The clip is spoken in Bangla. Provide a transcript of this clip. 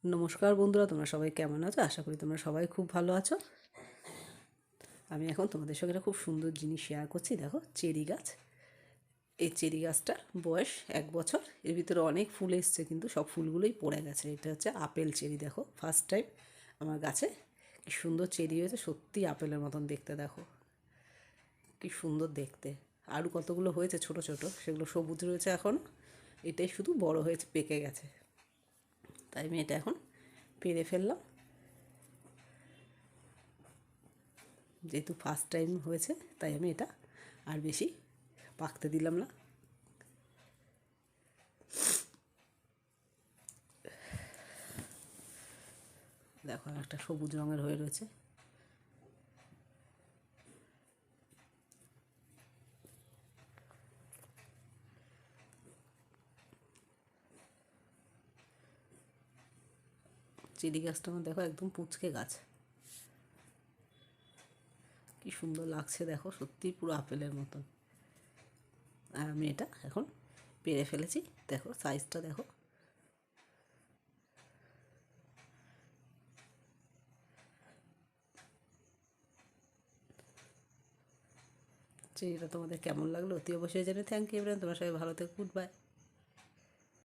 নমস্কার বন্ধুরা, তোমরা সবাই কেমন আছো? আশা করি তোমরা সবাই খুব ভালো আছো। আমি এখন তোমাদের সঙ্গে একটা খুব সুন্দর জিনিস শেয়ার করছি। দেখো, চেরি গাছ। এই চেরি গাছটার বয়স 1 বছর। এর ভিতরে অনেক ফুল এসছে, কিন্তু সব ফুলগুলোই পড়ে গেছে। এটা হচ্ছে আপেল চেরি। দেখো, ফার্স্ট টাইম আমার গাছে কি সুন্দর চেরি হয়েছে। সত্যি আপেলের মতন দেখতে। দেখো কি সুন্দর দেখতে। আরও কতগুলো হয়েছে ছোট ছোট, সেগুলো সবুজ রয়েছে এখন। এটাই শুধু বড় হয়েছে, পেকে গেছে। তাই আমি এটা এখন পেরে ফেললাম। যেহেতু ফার্স্ট টাইম হয়েছে, তাই আমি এটা আর বেশি পাকতে দিলাম না। দেখো, একটা সবুজ রঙের হয়ে রয়েছে। চেরি গাছটা আমার দেখো একদম পুচকে গাছ। কি সুন্দর লাগছে দেখো, সত্যি পুরো আপেলের মতন। আর আমি এটা এখন পেরে ফেলেছি। দেখো সাইজটা দেখো। চেরিটা তোমাদের কেমন লাগলো অতি অবশ্যই জানি। Thank you everyone. তোমার সবাই ভালো থেকো। Good by.